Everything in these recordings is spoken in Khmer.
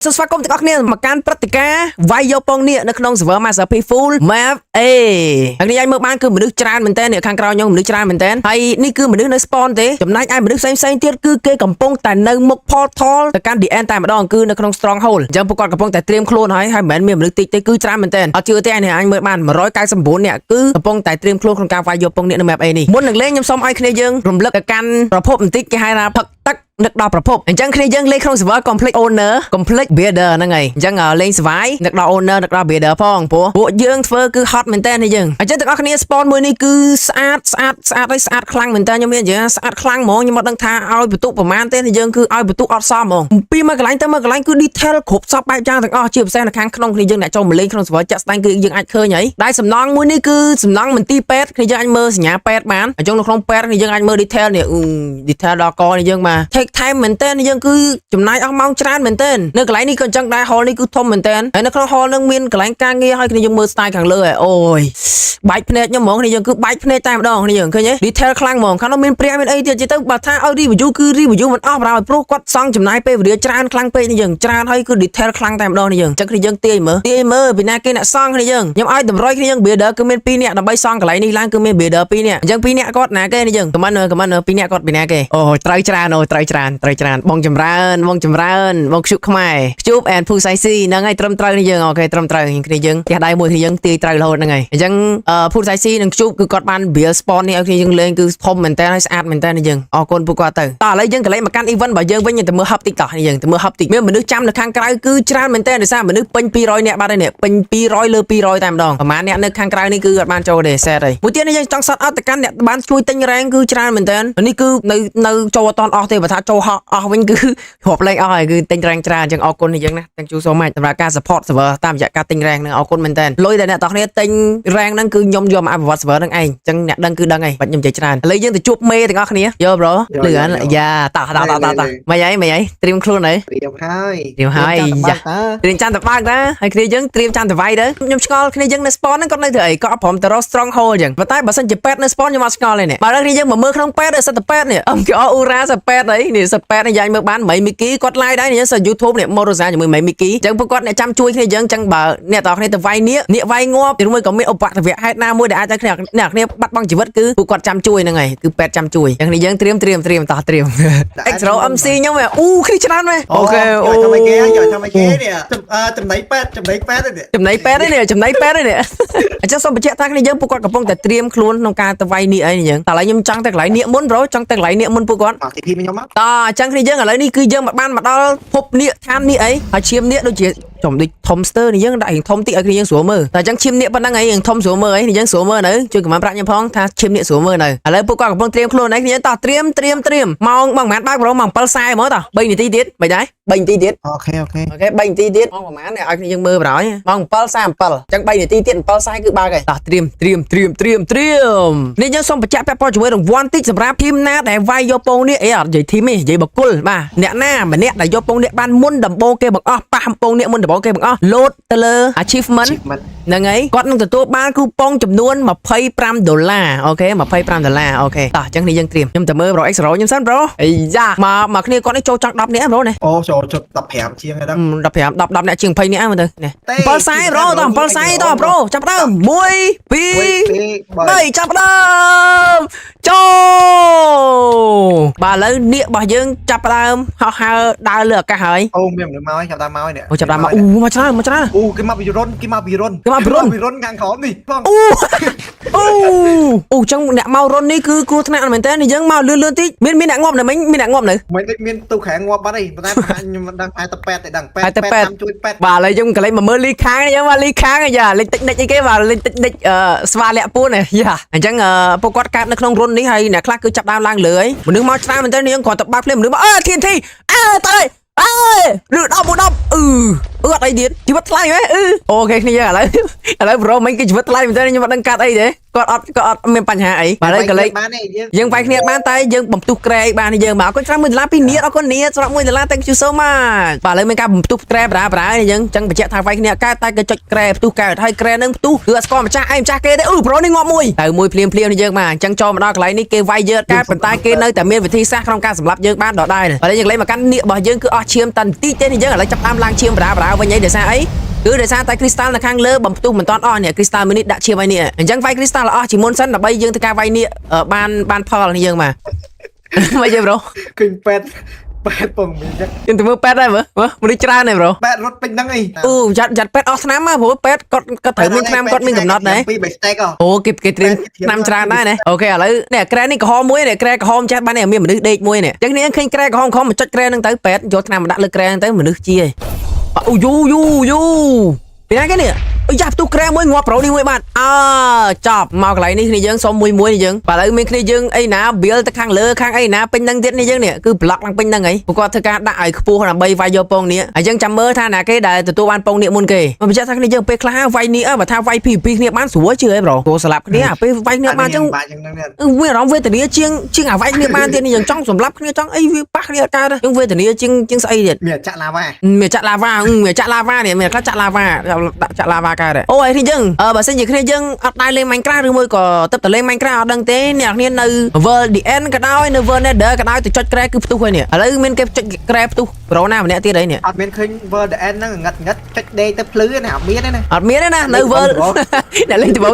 សួស្តីទាំងអស់គ្នាមកកាន់ព្រឹត្តិការណ៍វាយយកពងនេះនៅក្នុង server Masterpiece Full Map A ហើយខ្ញុំមើលបានគឺមនុស្សច្រើនមែនតើអ្នកខាងក្រោយខ្ញុំមនុស្សច្រើនមែនតើហើយនេះគឺមនុស្សនៅ spawn ទេចំណែកឯមនុស្សផ្សេងទៀតគឺគេកំពុងតែនៅមុខ portal ទៅកាន់ the end តែម្ដងគឺនៅក្នុង stronghold អញ្ចឹងពួកគាត់កំពុងតែត្រៀមខ្លួនហើយមិនមែនមានមនុស្សតិចទេគឺច្រើនមែនតើអត់ជឿទេអញមើលបាន199នាក់គឺកំពុងតែត្រៀមខ្លួនក្នុងការវាយយកពងនេះនៅ map A នេះមុននឹងលេងខ្ញុំសូមឲ្យគ្នាយើងរំលឹកទៅកាន់ប្រភពបន្តិចគេហៅថាផឹកទឹកនឹកដល់ប្រភពអញ្ចឹងគ្នាយើងលេងក្នុង server complete owner complete builder ហ្នឹងហើយអញ្ចឹងលេងស្វាយនឹកដល់ owner នឹកដល់ builder ផងព្រោះពួកយើងធ្វើគឺ hot មែនតើនេះយើងអញ្ចឹងទាំងអស់គ្នា spawn មួយនេះគឺស្អាតហើយស្អាតខ្លាំងមែនតើខ្ញុំមាននិយាយស្អាតខ្លាំងហ្មងខ្ញុំអត់ដឹងថាឲ្យបន្ទុកប្រមាណទេនេះយើងគឺឲ្យបន្ទុកអត់សមហ្មងពីមើលកន្លែងទៅមើលកន្លែងគឺ detail គ្រប់សពបែបយ៉ាងទាំងអស់ជាពិសេសនៅខាងក្នុងគ្នាយើងអ្នកចូលមកលេងក្នុង server ចាក់ស្ដែងគឺយើងអាចឃើញហើយដែលសំណង់មួយនេះគឺសំណង់មន្ទីរពេទ្យគ្នាយើងអាចមើលសញ្ញាពេទ្យបានអញ្ចឹងនៅក្នុងពេទ្យគ្នាយើងអាចមើល detail នេះ detail ដល់កនេះយើងមក take time មែនតើយើងគឺចំណាយអស់ម៉ោងច្រើនមែនតើនៅកន្លែងនេះក៏អញ្ចឹងដែរ hall នេះគឺធំមែនតើហើយនៅក្នុង hall នឹងមានកន្លែងការងារឲ្យគ្នាយើងមើល style ខាងលើហើយអូយបែកភ្នែកខ្ញុំហ្មងគ្នាយើងគឺបែកភ្នែកតែម្ដងគ្នាយើងឃើញទេ detail ខ្លាំងហ្មងខាងនោះមានព្រះមានអីទៀតទៅបើថាឲ្យ review គឺ review មិនអស់ប្រហែលព្រោះគាត់សង់ចំណាយពេលវេលាច្រើនខ្លាំងពេកគ្នាយើងច្រើនហើយគឺ detail ខ្លាំងតែម្ដងគ្នាយើងអញ្ចឹងគ្នាយើងទាយមើលពីណាគេអ្នកសង់គ្នាយើងខ្ញុំឲ្យតម្រុយគ្នាយើង builder គឺមាន2នាក់ដើម្បីសង់កន្លែងនេះឡើងគឺមាន builder 2នាក់អញ្ចឹង2នាក់គាត់ណាគេគ្នាយើងខមមិន2នាក់គាត់ពីណាគេអូត្រូវច្រើនបងចម្រើនបងខ្ជុបខ្មែរខ្ជុប and ភូសៃស៊ីហ្នឹងហើយត្រឹមត្រូវនេះយើងអូខេត្រឹមត្រូវគ្នាយើងផ្ទះដៃមួយគ្នាយើងទាយត្រូវរហូតហ្នឹងហើយអញ្ចឹងភូសៃស៊ីនិងខ្ជុបគឺគាត់បាន build spawn នេះឲ្យគ្នាយើងលេងគឺធំមែនតើហើយស្អាតមែនតើនេះយើងអរគុណពួកគាត់ទៅតោះឥឡូវយើងកន្លែងមកកាន់ event របស់យើងវិញទៅមើល hub តិចតោះនេះយើងទៅមើល hub តិចមានមនុស្សចាំនៅខាងក្រៅគឺច្រើនមែនតើដោយសារមនុស្សពេញ200នាក់បាត់ហើយនេះពេញ200លើ200តែម្ដងប្រហែលអ្នកនៅខាងក្រៅនេះគឺអត់បានចូលទេ set ហើយមួយទៀតនេះយើងចង់សតអត់ទៅកាន់អ្នកបានជួយទិញ rank គឺច្រើនមែនតើនេះគឺនៅចូលអត់តអស់ទេបើថាចូលអស់វិញគឺរាប់លេខអស់ហើយគឺទិញ rank ច្រើនអញ្ចឹងអរគុណនេះយើងណា thank you so much សម្រាប់ការ support server តាមរយៈការទិញ rank ហ្នឹងអរគុណមែនតើលុយដែលអ្នកទាំងគ្នាទិញ rank ហ្នឹងគឺខ្ញុំយកមកអភិវឌ្ឍ server ហ្នឹងឯងអញ្ចឹងអ្នកដឹងគឺដឹងហើយបាច់ខ្ញុំនិយាយច្រើនឥឡូវយើងទៅជួបមេទាំងអស់គ្នាយក bro លឿនយ៉ាតោះមិនអីត្រៀមខ្លួនទៅត្រៀមហើយយ៉ាត្រៀមចាំតបើកតាហើយគ្នាយើងត្រៀមចាំតវាយទៅខ្ញុំឆ្ងល់គ្នាយើងនៅ spawn ហ្នឹងគាត់នៅធ្វើអីគាត់អត់ព្រមទៅរក strong hole អញ្ចឹងប៉ុន្តែបើសិនជាពេទ្យនៅ spawn ខ្ញុំអត់ឆ្ងល់ទេនេះបើគ្នាយើងមកមើលក្នុងពេទ្យសិតតែពេទ្យនេះគេអ៊ូរ៉ាសិតពេទ្យអីនេះសិតពេទ្យនេះយ៉ាញមើលបានមីមីគីគាត់ live ដែរនេះសិត YouTube នេះ Morosa ជាមួយមីមីគីអញ្ចឹងពួកគាត់អ្នកចាំជួយគ្នាយើងអញ្ចឹងបើអ្នកទាំងគ្នាទៅវាយនេះវាយងាប់ឬមួយក៏មានឧបទ្ទវហេតុណាមួយដែលអាចឲ្យអ្នកគ្នាបាត់បង់ជីវិតគឺពួកគាត់ចាំជួយហ្នឹងហើយគឺពេទ្យចាំជួយអញ្ចឹងនេះយើងត្រៀមតោះត្រៀម Extra MC ខ្ញុំអូគ្នាច្រើនមែនអូខេអូធ្វើម៉េចគេនេះចំណៃពេទ្យនេះអញ្ចឹងសូមបញ្ជាក់ថាគ្នាយើងពួកគាត់កំពុងតែត្រៀមខ្លួនក្នុងការទៅវាយនេះអីនេះយើងតែឥឡូវខ្ញុំចង់ទៅកន្លែងនេះមុន bro ចង់ទៅកន្លែងនេះមុនពួកគាត់មកទីខ្ញុំមកតោះអញ្ចឹងគ្នាយើងឥឡូវនេះគឺយើងបានមកដល់ភពនេះឋាននេះអីហើយឈាមនេះដូចជាចំដូចធំស្ទើនេះយើងដាក់ធំតិចឲ្យគ្នាយើងស្រួលមើលតែអញ្ចឹងឈាមនេះប៉ុណ្ណឹងឯងធំស្រួលមើលអីយើងស្រួលមើលនៅជួយកំណត់ប្រាក់ខ្ញុំផងថាឈាមនេះស្រួលមើលនៅឥឡូវពួកគាត់កំពុងត្រៀមខ្លួនឯងគ្នាតោះត្រៀមម៉ោងបងប្រហែលបើកប្រូម៉ោង 7:40 ហ្មងតោះ3នាទីទៀតមិនដែរ3នាទីទៀតអូខេ3នាទីទៀតម៉ោងប្រហែលឲ្យគ្នាយើងមើលប្រហែលម៉ោង 7:47 អញ្ចឹង3នាទីទៀត 7:40 គឺបើកហើយតោះត្រៀមនេះយើងសូមបញ្ជាក់ពាក់ព័ន្ធជាមួយរង្វាន់តិចសម្រាប់ធីមណាដែលវាយយកពងនេះអីអត់និយាយធីមទេនិយាយបកគលបាទអ្នកណាម្នាក់ដែលយកពងនេះបានមុនដំបូងគេបង្អស់ប៉ះពងនេះមុនដំបូងគេបង្អស់លោតទៅលើ achievement ហ្នឹងហើយគាត់នឹងទទួលបានគូប៉ុងចំនួន$25អូខេ$25អូខេតោះអញ្ចឹងនេះយើងត្រៀមខ្ញុំទៅមើល bro X Row ខ្ញុំសិន bro អីយ៉ាមកគ្នាគាត់នេះចូលចង់10នាក់ bro នេះអូចូល15ជាងហើយដល់10នាក់ជាង20នាក់ហ្នឹងមើលទៅនេះ7:40 bro តោះ7:40តោះ bro ចាប់ដើម1 2 3ចាប់ដើមចូលបាទឥឡូវនាគរបស់យើងចាប់ដើមហោះហើរដើរលើអាកាសហើយអូមានមនុស្សមកហើយចាប់ដើមមកហើយនេះអូចាប់ដើមមកមកច្រើនអូគេមកពីរុនខាងក្រោមនេះបងអូចឹងអ្នកមករុននេះគឺគ្រោះថ្នាក់មែនតើយើងមកលឿនតិចមានអ្នកងាប់នៅមិញមានអ្នកងាប់នៅមានទូខែងាប់បាត់ហើយប៉ុន្តែខ្ញុំមិនដឹងតែពេទ្យតែដឹងពេទ្យតាមជួយពេទ្យបាទឥឡូវយើងកន្លែងមកមើលលីខាងយើងមកលីខាងយ៉ាលេខតិចនិចអីគេបាទលេខតិចនិចស្វាលាក់ពួនយ៉ាអញ្ចឹងពួកគាត់កើតនៅក្នុងរុននេះហើយអ្នកខ្លះគឺចាប់ដើមឡើងលើហើយមនុស្សមកច្រើនមែនតើយើងគ្រាន់តែបើកភ្លាមមនុស្សមកTNT ទៅឬ10 អត់ ត់អីទៀតជីវិតថ្លៃហ៎អូខេគ្នាយើងឥឡូវប្រូមិញគឺជីវិតថ្លៃមែនទេខ្ញុំអត់ដឹងកាត់អីទេគាត់អត់មានបញ្ហាអីបាទហើយកលេចយើងវាយគ្នាបានតែយើងបំផ្ទុះក្រែបានយើងមកអរគុណច្រើន$1ពីនាតអរគុណនាតសម្រាប់$1 thank you so much បាទឥឡូវមានការបំផ្ទុះក្រែប្រើយើងចឹងបញ្ជាក់ថាវាយគ្នាកើតតែគេចុចក្រែផ្ទុះកើតហើយក្រែនឹងផ្ទុះគឺអត់ស្គាល់ម្ចាស់ឯងម្ចាស់គេទេប្រូនេះងាប់មួយទៅមួយភ្លាមយើងមកអញ្ចឹងចូលមកដល់កន្លែងនេះគេវាយយើងកើតប៉ុន្តែគេនៅតែមានវិធីសាស្ត្រក្នុងការសម្លាប់យើងបានដដែលឥឡូវយើងលេងមកកាន់នៀករបស់យើងគឺអស់ឈាមតាន់តិចទេយើងឥឡូវចាប់តាមឡើងឈាមប្រើវិញអីដោយសារអីគឺដោយសារតែគ្រីស្តាល់នៅខាងលើបំផ្ទុះមិនតាន់អស់នេះគ្រីស្តាល់មួយនេះដាក់ឈាមឲ្យនេះអញ្ចឹងវាយគ្រីស្តាល់អស់ជាមុនសិនដើម្បីយើងធ្វើការវាយនេះបានផលនេះយើងមកមកយេប្រូឃើញប៉ែតពងមានចឹងយើងទៅមើលប៉ែតដែរមើលមនុស្សច្រើនទេប្រូប៉ែតរត់ពេញហ្នឹងអីចាត់ប៉ែតអស់ឆ្នាំព្រោះប៉ែតគាត់ត្រូវមានឆ្នាំគាត់មានកំណត់ដែរ2 3 stack អូគេត្រៀមឆ្នាំច្រើនដែរណាអូខេឥឡូវនេះក្រែនេះក្រហមមួយនេះក្រែក្រហមចេះបាននេះមានមនុស្សដេកមួយនេះអញ្ចឹងនេះឃើញក្រែក្រហមមកចុចក្រែហ្នឹងទៅប៉ែតយកឆ្នាំមកដាក់លើក្រែហ្នឹងទៅមនុស្សជាអូយូពីណាគេនេះយ៉ាប់ទូក្រែមួយងាប់ប្រូនេះមួយបាទចប់មកកន្លែងនេះគ្នាយើងសុំមួយនេះយើងបាទឥឡូវមានគ្នាយើងអីណា build ទៅខាងលើខាងអីណាពេញហ្នឹងទៀតនេះយើងនេះគឺ block ឡើងពេញហ្នឹងហីពួកគាត់ធ្វើការដាក់ឲ្យខ្ពស់ដើម្បីវាយយកពងនេះហើយយើងចាំមើលថាណាគេដែលទទួលបានពងនេះមុនគេមកបញ្ជាក់ថាគ្នាយើងពេលខ្លះវាយនេះបើថាវាយ PVP គ្នាបានស្រួលជឿហីប្រូគោស្លាប់គ្នាពេលវាយគ្នាបានអញ្ចឹងវាអារម្មណ៍វេទនាជាងអាវាយគ្នាបានទៀតនេះយើងចង់សម្លាប់គ្នាចង់អីវាប៉ះគ្នាអត់កើតយើងវេទនាជាងស្អីទៀតមានចាក់ឡាវ៉ានេះមានខ្លះចាក់ឡាវ៉ាដាក់ចាក់ឡាវ៉ាកើតអូអីនេះយើងបើសិនជាគ្នាយើងអត់ដែរលេង Minecraft ឬមួយក៏ទឹកតលេង Minecraft អត់ដឹងទេអ្នកគ្នានៅ World the End ក៏ដោយនៅ World Nether ក៏ដោយទៅចុចក្រែគឺផ្ទុះហើយនេះឥឡូវមានគេចុចក្រែផ្ទុះប្រូណាម្នាក់ទៀតអីនេះអត់មានឃើញ World the End ហ្នឹងងឹតចុចដេកទៅភ្លឺណាអត់មានទេណានៅ World អ្នកលេងត្បូង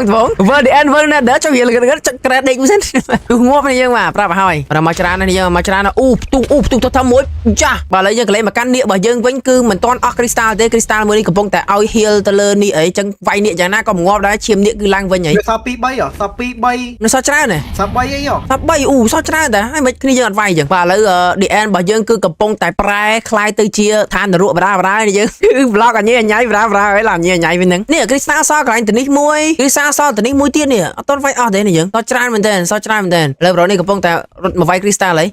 World the End World Nether ចុចវាចុចក្រែដេកមួយសិនគឺងាប់នេះយើងមកប្រាប់ឲ្យហើយមកច្រើននេះយើងមកច្រើនផ្ទុះទៅមួយចាស់បើឥឡូវយើងកលេងមកកាន់នៀករបស់យើងវិញគឺមិនទាន់អស់ Crystal ទេ Crystal មួយនេះកំពុងតែឲ្យ heal ទៅលើនេះអីចឹងវាយនៀកយ៉ាងណាក៏ងាប់ដែរឈាមនៀកគឺឡើងវិញហីសល់2 3សល់2 3នៅសល់ច្រើនហ៎សល់3អីសល់3សល់ច្រើនតែហើយមិនគ្នាយើងអត់វាយចឹងបាទឥឡូវ DN របស់យើងគឺកំពុងតែប្រែคล้ายទៅជាឋាននរកបារាយើងគឺ block អញញ៉ៃបារាហើយឡាញ៉ៃវិញហ្នឹងនេះ Crystal សល់កន្លែងទៅនេះមួយ Crystal សល់ទៅនេះមួយទៀតនេះអត់ទាន់វាយអស់ទេនេះយើងសល់ច្រើនមែនទែនឥឡូវប្រូនេះកំពុងតែរត់មកវាយ Crystal ហី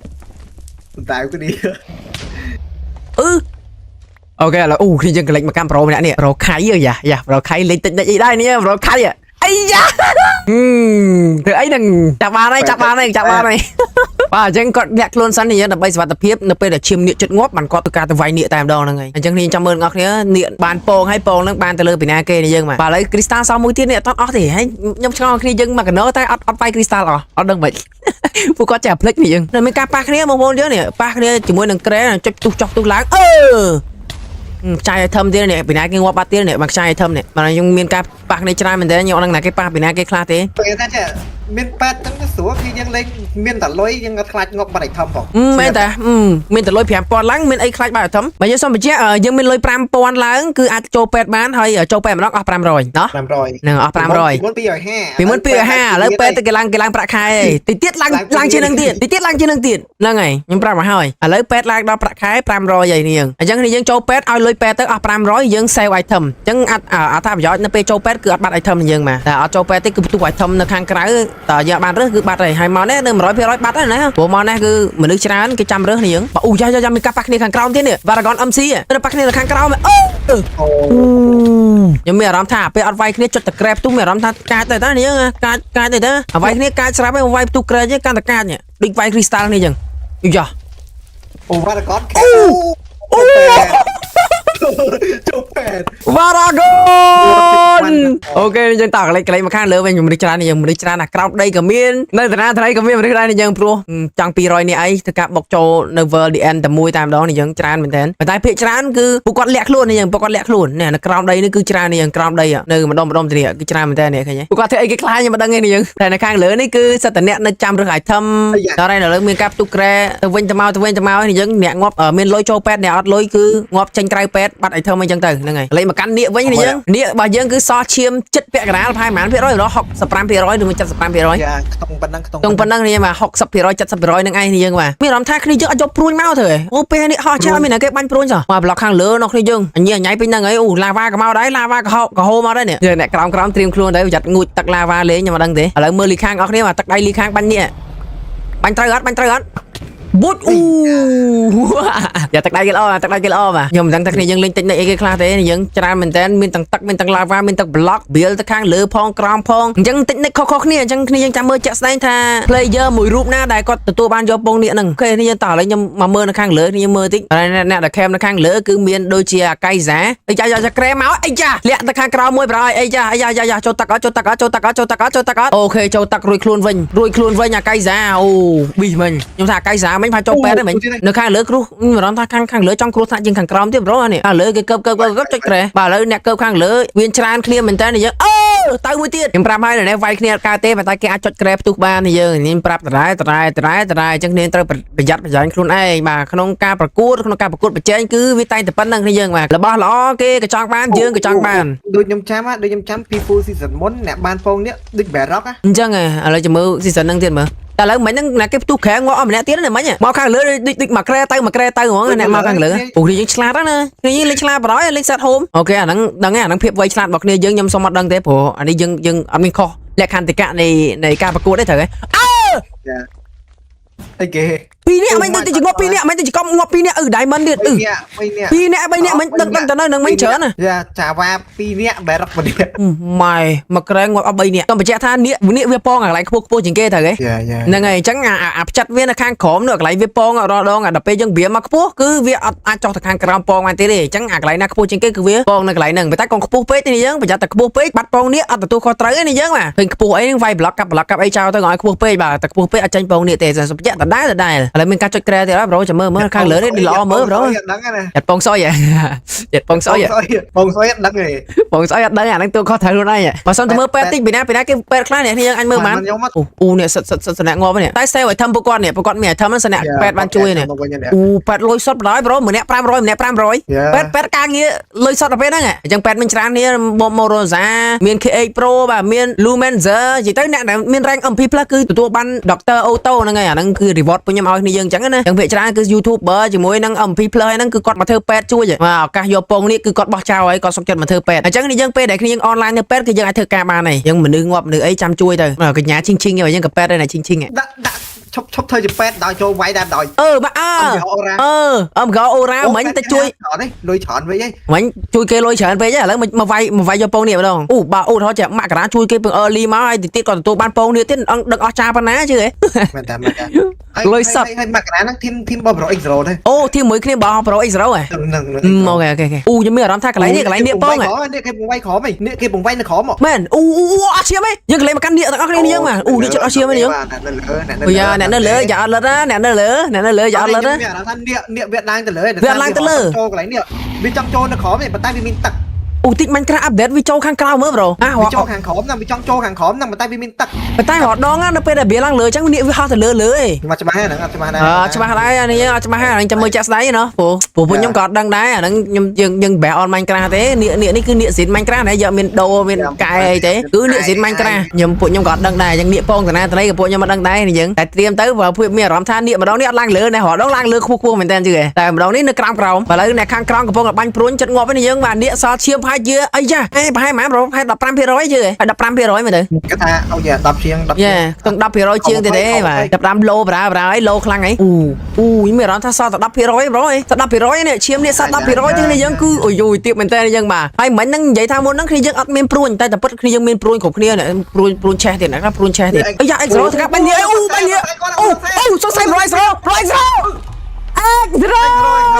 តែគ្នាអូខេឥឡូវគ្នាយើងកលេចមកកាន់ប្រូម្នាក់នេះប្រូខៃយ៉ាប្រូខៃលេងតិចអីដែរនេះប្រូខៃអីយ៉ាធ្វើអីនឹងចាប់បានហើយបាទអញ្ចឹងគាត់លាក់ខ្លួនសិននេះដើម្បីសុវត្ថិភាពនៅពេលដែលឈាមនៀកចិត្តងាប់បានគាត់ទៅការទៅវាយនៀកតែម្ដងហ្នឹងហើយអញ្ចឹងនេះចាំមើលអ្នកគ្នានៀកបានពងហើយពងហ្នឹងបានទៅលើពីណាគេនេះយើងបាទឥឡូវ Crystal សល់មួយទៀតនេះអត់អស់ទេហើយខ្ញុំឆ្ងល់គ្នាយើងមកកណោតែអត់វាយ Crystal អត់ដឹងមិនពួកគាត់ចេះផ្លិចនេះយើងនៅមានការប៉ះគ្នាបងប្អូនយើងនេះប៉ះគ្នាជាមួយនឹងក្រែចុចចុះទុះឡើងខ្ចាយ item ទៀតនេះពីណាគេងាប់បាត់ទៀតនេះមកខ្ចាយ item នេះបាទខ្ញុំមានការប៉ះគ្នាច្រើនមែនតើខ្ញុំអត់ដឹងណាគេប៉ះពីណាគេខ្លះទេពេលថាចេះមានប៉ែតហ្នឹងស្រួលគឺយើងលេងមានតលុយយើងអត់ខ្លាចងាប់បាត់ item ផងមែនតាមានតលុយ 5000 ឡើងមានអីខ្លាចបាត់ item បើយើងសុំបញ្ជាក់យើងមានលុយ 5000 ឡើងគឺអាចចូលពេទ្យបានហើយចូលពេទ្យម្ដងអស់500ណោះហ្នឹងអស់500ពីមុន250ឥឡូវពេទ្យទៅគេឡើងប្រាក់ខែតិចទៀតឡើងជាងនឹងទៀតហ្នឹងហើយខ្ញុំប្រាប់មកហើយឥឡូវពេទ្យឡើងដល់ប្រាក់ខែ500ហើយនេះយើងអញ្ចឹងនេះយើងចូលពេទ្យឲ្យលុយពេទ្យទៅអស់500យើង save item អញ្ចឹងអត្ថប្រយោជន៍នៅពេលចូលពេទ្យគឺអត់បាត់ item យើងមកតែអត់ចូលពេទ្យទេគឺផ្ទុះ item នៅខាងក្រៅតើយើងបានរើសគឺបាត់ហើយមកនេះនៅ 100% បាត់ហើយណាព្រោះមកនេះគឺមនុស្សច្រើនគេចាំរើសនេះយើងបើយ៉ាមានការប៉ះគ្នាខាងក្រោមទៀតនេះ Paragon MC ទៅប៉ះគ្នានៅខាងក្រោមខ្ញុំមានអារម្មណ៍ថាពេលអត់វាយគ្នាចុចតក្រែផ្ទុះមានអារម្មណ៍ថាកាចទៅតានេះកាចទៅតាវាយគ្នាកាចស្រាប់ហើយវាយផ្ទុះក្រែទេកាន់តែកាចនេះដូចវាយ Crystal នេះចឹងយ៉ាParagon ជុំពេទ្យ Paragon អូខេយើងតកលេចមកខាងលើវិញមនុស្សច្រើននេះយើងមនុស្សច្រើនណាក្រោមដីក៏មាននៅតារាត្រីក៏មានមនុស្សដែរនេះយើងព្រោះចង់200នេះអីធ្វើការបុកចូលនៅ World the End តែមួយតែម្ដងនេះយើងច្រើនមែនតើតែភាគច្រើនគឺពួកគាត់លាក់ខ្លួននេះយើងពួកគាត់លាក់ខ្លួននេះនៅក្រោមដីនេះគឺច្រើននេះយើងក្រោមដីនៅម្ដុំទៅនេះគឺច្រើនមែនតើនេះឃើញទេពួកគាត់ធ្វើអីគេខ្លាចខ្ញុំមិនដឹងទេនេះយើងតែនៅខាងលើនេះគឺសិតតអ្នកនៅចាំរើស item ដល់ហើយនៅលើមានការផ្ទុះក្រែទៅវិញទៅមកនេះយើងអ្នកងាប់មានលុយចូលពេទ្យអ្នកអត់លុយគឺងាប់ចេញក្រៅពេទ្យបាត់ item អីចឹងទៅហ្នឹងហើយលេងមកកាន់នៀកវិញនេះយើងនៀករបស់យើងគឺសឈាមចិត្តពាក់កណ្ដាលប្រហែលប៉ុន្មានភាគរយ65%ឬមួយ75%យ៉ាខ្ទង់ប៉ុណ្ណឹងនេះមក60% 70%នឹងឯងនេះយើងបាទមានអារម្មណ៍ថាគ្នាយើងអត់យកព្រួយមកទៅអូពេលនេះហោះចេះមានគេបាញ់ព្រួយចុះមកប្លុកខាងលើនោះគ្នាយើងញ៉ៃពេញហ្នឹងហើយអូឡាវ៉ាក៏មកដែរឡាវ៉ាក៏ហូរមកដែរនេះអ្នកក្រោមត្រៀមខ្លួនដែរចាត់ងូចទឹកឡាវ៉ាលេងខ្ញុំមិនដឹងទេឥឡូវមើលលីខាងអស់គ្នាមកទឹកដៃលីខាងបាញ់នេះបាញ់ត្រូវអត់ បុចអូយ៉ាទឹកដៃគេល្អទឹកដៃគេល្អបាទខ្ញុំមិនដឹងថាគ្នាយើងលេងតិចនិចអីគេខ្លះទេយើងច្រើនមែនតើមានទាំងទឹកមានទាំង lava មានទាំង block វាលទៅខាងលើផងក្រោមផងអញ្ចឹងតិចនិចខុសៗគ្នាអញ្ចឹងគ្នាយើងចាំមើលជាក់ស្ដែងថា player មួយរូបណាដែលគាត់ទទួលបានយកពងនេះហ្នឹងអូខេគ្នាយើងតោះឥឡូវខ្ញុំមកមើលនៅខាងលើគ្នាមើលតិចអ្នកដែល cam នៅខាងលើគឺមានដូចជាអាកៃសាអីយ៉ាក្រែមកអីយ៉ាលាក់ទៅខាងក្រោមមួយប្រហើយអីយ៉ាចូលទឹកអូខេចូលទឹករួយខ្លួនវិញអាកៃសាអូប៊ីសមិញខ្ញុំថាអាកៃសាមិញផាចូលពេទ្យទេមិញនៅខាងលើគ្រោះមានអារម្មណ៍ថាខាងលើចង់គ្រោះថ្នាក់ជាងខាងក្រោមទៀតប្រូនេះខាងលើគេកើបចុចក្រែបាទឥឡូវអ្នកកើបខាងលើវាច្រើនគ្នាមែនតើយើងទៅមួយទៀតខ្ញុំប្រាប់ហើយនៅវាយគ្នាអត់កើតទេប៉ុន្តែគេអាចចុចក្រែផ្ទុះបានយើងខ្ញុំប្រាប់តរ៉ែអញ្ចឹងគ្នាត្រូវប្រយ័ត្នប្រយែងខ្លួនឯងបាទក្នុងការប្រកួតប្រជែងគឺវាតែងតែប៉ុណ្្នឹងគ្នាយើងបាទរបស់ល្អគេក៏ចង់បានយើងក៏ចង់បាន ដូចខ្ញុំចាំពី full season មុនអ្នកបានពងនេះដូច Barrock អញ្ចឹងឥឡូវចាំមើល season ហ្នឹងទៀតមើលតែឥឡូវមិញហ្នឹងអ្នកគេផ្ទុះក្រែងងាប់អស់ម្នាក់ទៀតណាមិញមកខាងលើដូចមកក្រែទៅហ្មងអ្នកមកខាងលើអូគ្នាយើងឆ្លាតណាគ្នាយើងលេងឆ្លាតប្រហើយលេង set home អូខេអាហ្នឹងដឹងហើយអាហ្នឹងភាពវៃឆ្លាតរបស់គ្នាយើងខ្ញុំសុំអត់ដឹងទេព្រោះអានេះយើងអត់មានខុសលក្ខន្តិកៈនៃការប្រកួតទេត្រូវហ៎អីគេពីរនាក់មិញទៅងាប់ពីរនាក់មិញទៅងាប់ពីរនាក់diamond ទៀតពីរនាក់3នាក់មិញដឹងទៅនៅនឹងមិញច្រើនណាយ៉ាចាវ៉ា2នាក់ Barrock 1នាក់ម៉ែមកក្រែងងាប់អស់3នាក់ខ្ញុំបញ្ជាក់ថានាគវាពងអាកន្លែងខ្ពស់ជាងគេត្រូវហ៎ហ្នឹងហើយអញ្ចឹងអាផ្ចិតវានៅខាងក្រោមនៅកន្លែងវាពងរដងដល់ពេលយើងវាមកខ្ពស់គឺវាអត់អាចចុះទៅខាងក្រោមពងបានទៀតទេអញ្ចឹងអាកន្លែងណាខ្ពស់ជាងគេគឺវាពងនៅកន្លែងហ្នឹងតែកុំខ្ពស់ពេកទេយើងប្រយ័ត្នតែខ្ពស់ពេកបាត់ពងនាគអត់ទទួលខុសត្រូវទេយើងបាទឃើញខ្ពស់អីហ្នឹងវាយ block កាប់អីចោលទៅឲ្យខ្ពស់ពេកបាទតែខ្ពស់ពេកអត់ចាញ់ពងនាគទេប្រយ័ត្នដដែលឥឡូវមានការចុចក្រែទៀតហើយប្រូចាំមើលខាងលើនេះល្អមើលប្រូដឹងណាចិត្តពងសុយចិត្តពងសុយដឹងទេពងសុយអត់ដឹងអាហ្នឹងទូខុសត្រូវខ្លួនឯងបើសុំទៅមើលពេទ្យតិចពីណាគេពេទ្យខ្លះនេះយើងអញមើលបានអូនេះសិតស្នាក់ងាប់នេះតែ save item ពួកគាត់មាន item ហ្នឹងស្នាក់ពេទ្យបានជួយនេះអូពេទ្យលុយសុទ្ធបណ្ដោយប្រូម្នាក់500ពេទ្យការងារលុយសុទ្ធដល់ពេលហ្នឹងអញ្ចឹងពេទ្យមានច្រើននេះ Moroza មាន KH Pro បាទមាន Lumenzer និយាយទៅអ្នកដែលមាន rank MP+ គឺទទួលបាន Dr. Auto ហ្នឹងហើយអាហ្នឹងគឺ reward ពួកខ្ញុំឲ្យគ្នាយើងអញ្ចឹងណាចឹងភាគច្រើនគឺ YouTuber ជាមួយនឹង MP+ ហ្នឹងគឺគាត់មកធ្វើពេទ្យជួយបាទឱកាសយកពងនេះគឺគាត់បោះចោលហើយគាត់សុខចិត្តមកធ្វើពេទ្យអញ្ចឹងយើងពេលដែលគ្នាយើង online នៅពេទ្យគឺយើងអាចធ្វើការបានហើយយើងមនុស្សងាប់មនុស្សអីចាំជួយទៅកញ្ញាឈីងយើងក៏ពេទ្យដែរឈីងដាក់ឈប់ធ្វើជាពេទ្យដល់ចូលវាយដែរដល់បាទអំកោអូរ៉ាមិញទៅជួយលុយច្រើនវិញហីមិញជួយគេលុយច្រើនពេកឥឡូវមកវាយយកពងនេះម្ដងអូបាទអូថោជាមករាជួយគេពង early មកហើយទៀតគាត់ទទួលបានពងនេះទៀតដឹកអស់ចាប៉ុណ្ណាជឿហ៎មែនតាលុយសឹកហើយមករាហ្នឹងធីមបោះ Pro X0 ទេអូធីមមួយគ្នាបោះ Pro X0 ហ៎អូខេអូខ្ញុំមានអារម្មណ៍ថាកន្លែងនេះពងនេះគេពងវាយក្រោមហីនេះគេពងវាយនៅក្រោមមែនអូអត់ឈាមហីយើងកន្លែងមកកាន់នេះទាំងអស់គ្នាយើងបាទអូនេះចិត្តអត់ឈាមហីយើងអូយ៉ាអ្នកនៅលើយ៉ាអត់លិតណាអ្នកនៅលើយ៉ាអត់លិតណាមានអារម្មណ៍ថានេះវាឡើងទៅលើចូលកន្លែងនេះវាចង់ចូលនៅក្រោមទេប៉ុន្តែវាមានទឹកអូតិចមិនក្រា update វាចូលខាងក្រៅមើលប្រូវាចូលខាងក្រោមណាវាចង់ចូលខាងក្រោមណាប៉ុន្តែវាមានទឹកប៉ុន្តែរត់ដងនៅពេលដែលវាឡើងលើអញ្ចឹងនេះវាហោះទៅលើឯងមកច្បាស់ហ្នឹងអត់ច្បាស់ដែរច្បាស់ដែរអានេះអត់ច្បាស់ហើយចាំមើលចាក់ស្ដាយណាព្រោះពួកខ្ញុំក៏អត់ដឹងដែរអាហ្នឹងយើងបែរ online ក្រាទេនេះគឺនាគស៊ីន Minecraft ណាយកមានដូមានកែអីទេគឺនាគស៊ីន Minecraft ពួកខ្ញុំក៏អត់ដឹងដែរអញ្ចឹងនាគពងតាណាតណីក៏ពួកខ្ញុំអត់ដឹងដែរយើងតែត្រៀមទៅបើពួកមានអារម្មណ៍ថានាគម្ដងនេះអត់ឡើងលើណារត់ដងឡើងលើខ្ពស់មែនតើជឿតែម្ដងនេះនៅក្រោមឥឡូវអ្នកខាងក្រោមកំពុងតែបាញ់ព្រួញចិត្តងាប់វិញយើងបាទនាគសល់ឈាមផាច់យើអីចាប្រហែលម៉ានប្រូប្រហែល 15% ជឿហើយ 15% មើលទៅគេថាអូយ៉ា10ជាង10យ៉ាខ្ទង់ 10% ជាងទៀតទេបាទ15ឡូប្រើហើយឡូខ្លាំងហីអូមានអារម្មណ៍ថាសល់តែ 10% ប្រូហីតែ 10% នេះឈាមនេះសល់ 10% ជាងនេះយើងគឺអូយទៀតមែនតើយើងបាទហើយមិញហ្នឹងនិយាយថាមុនហ្នឹងគ្នាយើងអត់មានព្រួញតែពិតគ្នាយើងមានព្រួញគ្រប់គ្នាព្រួញឆេះទៀតណាព្រួញឆេះទៀតអីយ៉ា X0 ស្កាប់បាញ់នេះបាញ់នេះអូសុខសៃ X0 X0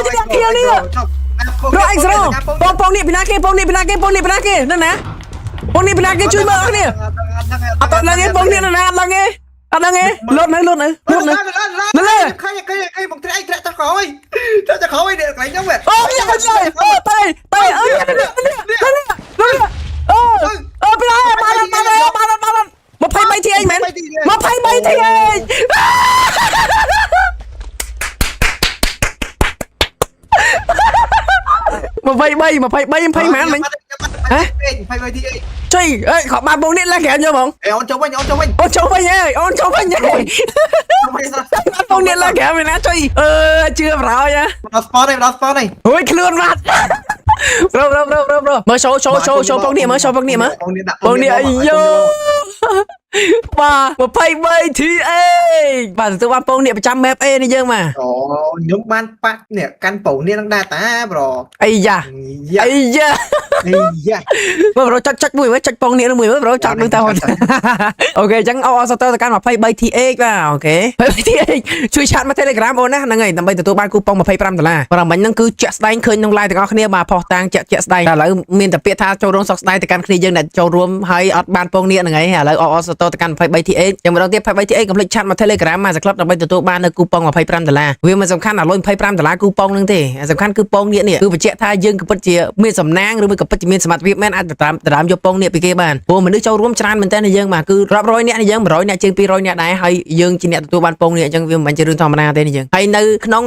ទៀតគ្នានេះរក X0 ពងនេះពីណាគេហ្នឹងណាពងនេះពីណាគេជួយមើលអស់គ្នាអត់ដឹងទេពងនេះណាអត់ដឹងទេលុតនៅលើឃើញគេមកត្រែកទៅក្រោយទៅក្រោយនេះកន្លែងហ្នឹងអូយទៅអើអូពីណាបាន23ទីឯងមែន23ទីឯង23 20ម៉ានមិញហ៎23ទីអីចុយអើយខកបានបងនេះឡើងក្រែយកបងអូនចូលវិញអើយអូនចូលវិញបងនេះឡើងក្រែវិញណាចុយជឿប្រហើយដល់ spot នេះអូយខ្លួនបាត់ប្រូមើលចូលពងនេះមើលពងនេះអាយយោ បាទ23 TA បាទទទួលបានពងនេះប្រចាំ map A នេះយើងមក អូខ្ញុំបានប៉ាក់នេះកាន់ពងនេះនឹងដែរតាប្រូ អីយ៉ា យ៉ា អីយ៉ា អីយ៉ា មើលប្រូចុចមួយមើលចុចពងនេះមួយមើលប្រូចុចមើលតើអូខេអញ្ចឹងអសតទៅកាន់23 TH បាទអូខេ23 TH ជួយឆាតមក Telegram អូនណាហ្នឹងហើយដើម្បីទទួលបានគូប៉ុង$25ព្រោះមិញហ្នឹងគឺជាក់ស្ដែងឃើញក្នុង live ទាំងអស់គ្នាបាទផុសតាងជាក់ស្ដែងតែឥឡូវមានតែពាក្យថាចូលរួមសុកស្ដែងទៅកាន់គ្នាយើងដែលចូលរួមហើយអត់បានពងនេះហ្នឹងហើយឥឡូវអសតទៅកាន់23 TH យ៉ាងម្ដងទៀត23 TH កុំភ្លេចឆាតមក Telegram មកសក្លឹបដើម្បីទទួលបាននៅគូប៉ុង$25វាមិនសំខាន់ដល់លុយ$25គូប៉ុងហ្នឹងទេសំខាន់គឺប៉ុងនេះគឺបញ្ជាក់ថាយើងក៏ពិតជាមានសំណាងឬមួយក៏ពិតជាមានសមត្ថភាពមែនអាចតាមយកប៉ុងនេះពីគេបានព្រោះមនុស្សចូលរួមច្រើនមែនតើយើងបាទគឺរាប់រយនាក់យើង100នាក់ជាង200នាក់ដែរហើយយើងជាអ្នកទទួលបានប៉ុងនេះអញ្ចឹងវាមិនមែនជារឿងធម្មតាទេយើងហើយនៅក្នុង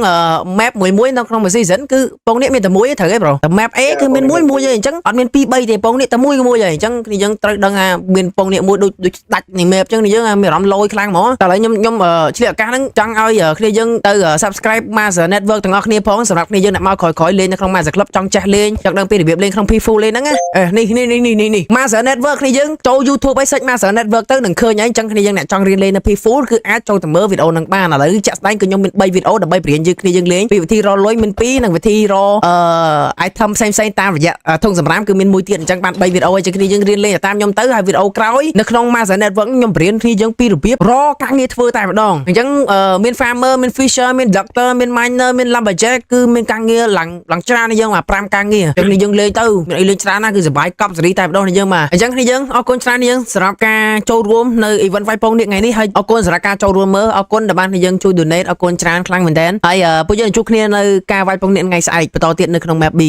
map មួយនៅក្នុងមួយ season គឺប៉ុងនេះមានតែមួយទេត្រូវទេប្រូតែ map A គឺមានមួយទេអញ្ចឹងអត់មាន2 3ទេប៉ុងនេះតែមួយទេអញ្ចឹងគ្នាយើងត្រូវដឹងថាមានប៉ុងនេះមួយដូចស្ដាច់នៃ map អញ្ចឹងយើងមានអារម្មណ៍លយខ្លាំងហ្មងតែឥឡូវខ្ញុំឆ្លៀតឱកាសហ្នឹងចង់ឲ្យគ្នាយើងទៅ subscribe Master Network ទាំងអស់គ្នាផងសម្រាប់គ្នាយើងអ្នកមកក្រោយលេងនៅក្នុង Master Club ចង់ចេះលេងចង់ដឹងពីរបៀបលេងក្នុង P-Full លេងហ្នឹងណានេះ Master Network គ្នាយើងចូល YouTube ឲ្យ search Master Network ទៅនឹងឃើញហើយអញ្ចឹងគ្នាយើងអ្នកចង់រៀនលេងនៅ P-Full គឺអាចចូលទៅមើលវីដេអូហ្នឹងបានឥឡូវចាក់ស្ដែងគឺខ្ញុំមាន3វីដេអូដើម្បីបរៀនគ្នាយើងលេងពីវិធីរលុយមាន2និងវិធីរ item ផ្សេងតាមរយៈធុងសម្រាមគឺមានមួយទៀតអញ្ចឹងបាន3វីដេអូឲ្យគ្នាយើងរៀនលេងតាមខ្ញុំទៅហើយវីដេអូក្រោយនៅក្នុង Master Network ខ្ញុំបរៀនគ្នាយើងពីរបៀបរកការងារធ្វើតែម្ដងអញ្ចឹងមាន farmer មាន fisher មាន doctor មាន miner មាន lumberjack គឺមានការងារឡើងច្រើនយើងមក5ការងារអញ្ចឹងយើងលេងទៅមានអីលេងច្រើនណាគឺសុបាយកប់សេរីតែម្ដងយើងមកអញ្ចឹងគ្នាយើងអរគុណច្រើនយើងសម្រាប់ការចូលរួមនៅ event វាយពងនេះថ្ងៃនេះហើយអរគុណសម្រាប់ការចូលរួមមើលអរគុណដែលបានគ្នាយើងជួយ donate អរគុណច្រើនខ្លាំងមែនតើហើយពួកយើងជួបគ្នានៅការវាយពងនេះថ្ងៃស្អែកបន្តទៀតនៅក្នុង map B